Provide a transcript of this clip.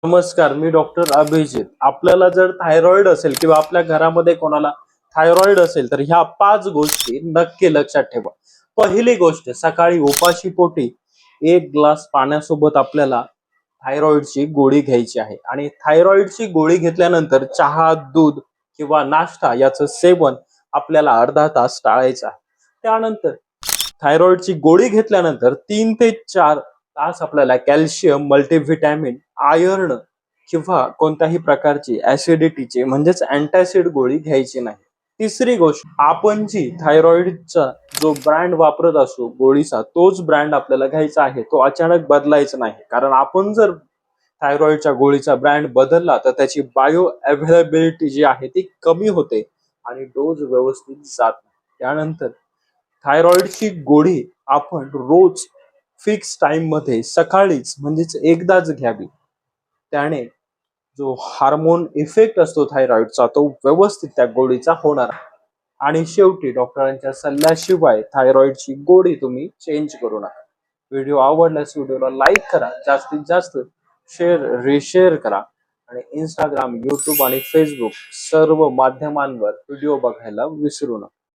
नमस्कार, मी डॉक्टर अभिजित. आपल्याला जर थायरॉइड असेल किंवा आपल्या घरामध्ये कोणाला थायरॉइड असेल तर ह्या 5 गोष्टी नक्की लक्षात ठेवा. पहिली गोष्ट, सकाळी उपाशी पोटी 1 ग्लास पाण्यासोबत आपल्याला थायरॉइडची गोळी घ्यायची आहे आणि थायरॉइडची गोळी घेतल्यानंतर चहा, दूध किंवा नाश्ता याचं सेवन आपल्याला अर्धा तास टाळायचं आहे. त्यानंतर थायरॉइडची गोळी घेतल्यानंतर 3 ते 4 तास आपल्याला कॅल्शियम, मल्टीव्हिटॅमिन, आयर्न किंवा कोणत्याही प्रकारची ऍसिडिटीची म्हणजेच अँटासिड गोळी घ्यायची नाही. तिसरी गोष्ट, आपण जी थायरॉइडचा जो ब्रँड वापरत असू गोळीचा तोच ब्रँड आपल्याला घ्यायचा आहे. तो अचानक बदलायचा नाही. कारण आपण जर थायरॉइडच्या गोळीचा ब्रँड बदलला तर त्याची बायो अवेलेबिलिटी जी आहे ती कमी होते आणि डोस व्यवस्थित जात नाही. त्यानंतर थायरॉइडची गोळी आपण रोज फिक्स टाइम मध्ये सकाळीच म्हणजेच एकदाच घ्यावी. त्याने जो हार्मोन इफेक्ट असतो थायरॉइडचा तो व्यवस्थित त्या गोळीचा होणार आहे. आणि शेवटी डॉक्टरांच्या सल्ल्याशिवाय थायरॉइडची गोळी तुम्ही चेंज करू नका. व्हिडिओ आवडल्यास व्हिडिओला लाईक करा, जास्तीत जास्त रिशेअर करा आणि इंस्टाग्राम, युट्यूब आणि फेसबुक सर्व माध्यमांवर व्हिडिओ बघायला विसरू नका.